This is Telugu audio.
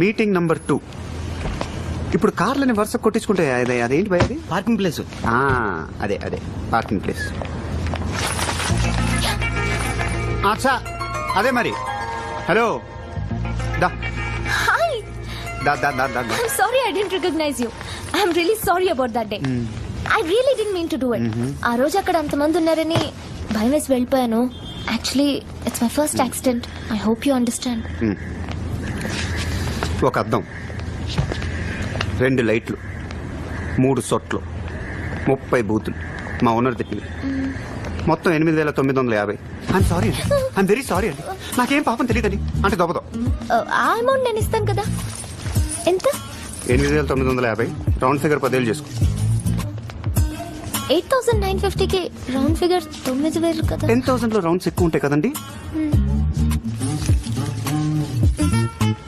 Meeting number 2. ఇప్పుడు కార్లని వరుస కొట్టించుకుంటే అదేంటి భయ అది? Parking place. అదే పార్కింగ్ ప్లేస్. అచ్చా అదే మరి. హలో దా Hi. దా దా దా దా I'm sorry I didn't recognize you. I'm really sorry about that day. I really didn't mean to do it. ఆ రోజు అక్కడ అంతమంది ఉన్నారని భయం వేసి వెళ్ళిపోయాను. Actually, it's my first accident. I hope you understand. ఒక అద్దం, 2 లైట్లు, 3 సొట్లు, 30 బూతులు, మా ఓనర్ తిట్టింది. మొత్తం 8,950. ఐఎమ్ సారీ అండి, ఐఎమ్ వెరీ సారీ అండి. నాకేం పాపం తెలియదండి అంటే దొబ్బదో. ఆ అమౌంట్ నేను ఇస్తాను కదా. ఎంత? 8,950. రౌండ్ ఫిగర్ 10,000 చేసుకో. 8,950కి రౌండ్ ఫిగర్ 9,000 కదా. 10,000 లో రౌండ్స్ ఎక్కువ ఉంటాయి కదండి.